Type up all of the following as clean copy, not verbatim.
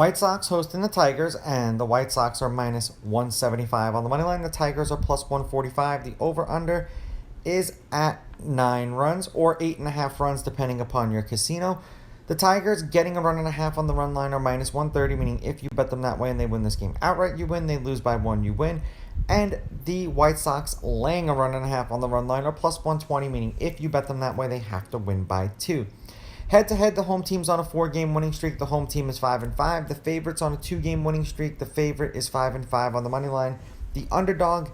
White Sox hosting the Tigers, and the White Sox are minus 175 on the money line. The Tigers are plus 145. The over-under is at 9 runs or 8.5 runs, depending upon your casino. The Tigers getting a run and a half on the run line are minus 130, meaning if you bet them that way and they win this game outright, you win. They lose by 1, you win. And the White Sox laying a run and a half on the run line are plus 120, meaning if you bet them that way, they have to win by 2. Head-to-head, the home team's on a 4-game winning streak. The home team is 5-5. The favorite's on a 2-game winning streak. The favorite is 5-5 on the money line. The underdog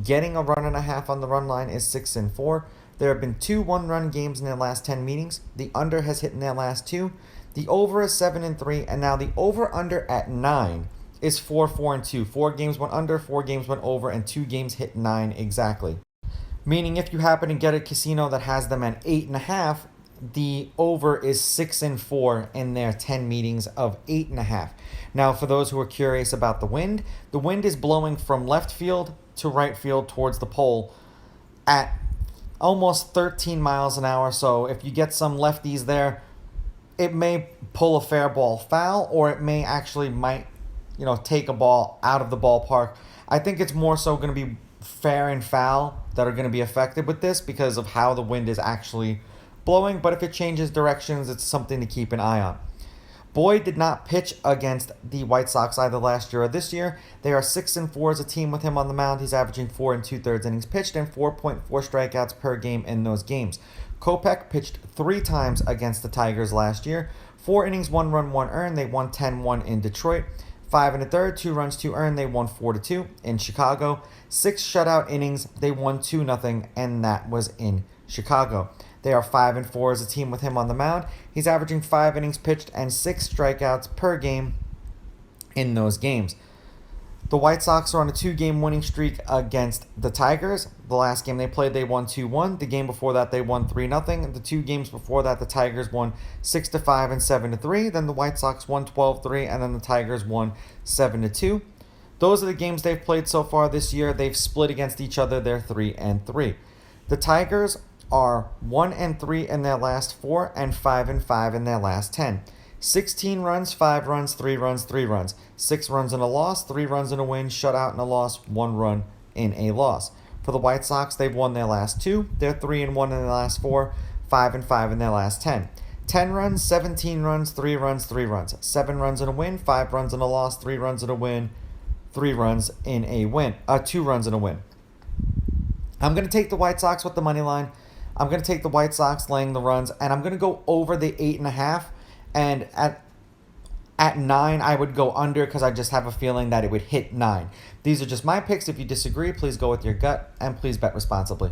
getting a run and a half on the run line is 6-4. There have been 2 one-run games in their last 10 meetings. The under has hit in their last 2. The over is 7-3, and now the over-under at 9 is 4-4-2. 4 games went under, 4 games went over, and 2 games hit 9 exactly. Meaning if you happen to get a casino that has them at 8.5, the over is 6-4 in their 10 meetings of 8.5. Now, for those who are curious about the wind is blowing from left field to right field towards the pole at almost 13 miles an hour. So if you get some lefties there, it may pull a fair ball foul, or it may actually take a ball out of the ballpark. I think it's more so going to be fair and foul that are going to be affected with this because of how the wind is actually blowing, but if it changes directions, it's something to keep an eye on. Boyd did not pitch against the White Sox either last year or this year. They are 6-4 as a team with him on the mound. He's averaging 4 2/3 innings pitched and 4.4 strikeouts per game in those games. Kopech pitched 3 times against the Tigers last year. 4 innings, 1 run, 1 earned. They won 10-1 in Detroit. 5 1/3, 2 runs, 2 earned. They won 4-2 in Chicago. 6 shutout innings. They won 2-0, and that was in Chicago. They are 5-4 as a team with him on the mound. He's averaging 5 innings pitched and 6 strikeouts per game in those games. The White Sox are on a 2-game winning streak against the Tigers. The last game they played, they won 2-1. The game before that, they won 3-0. The 2 games before that, the Tigers won 6-5 and 7-3. Then the White Sox won 12-3, and then the Tigers won 7-2. Those are the games they've played so far this year. They've split against each other. They're 3-3. The Tigers are 1-3 in their last 4 and 5-5 in their last 10. 16 runs, 5 runs, 3 runs, 3 runs. 6 runs in a loss, 3 runs in a win, shutout in a loss, 1 run in a loss. For the White Sox, they've won their last 2. They're 3-1 in their last 4, 5-5 in their last 10. 10 runs, 17 runs, 3 runs, 3 runs. 7 runs in a win, 5 runs in a loss, 3 runs in a win, 3 runs in a win. 2 runs in a win. I'm going to take the White Sox with the money line. I'm going to take the White Sox laying the runs, and I'm going to go over the 8.5. And at 9, I would go under because I just have a feeling that it would hit 9. These are just my picks. If you disagree, please go with your gut, and please bet responsibly.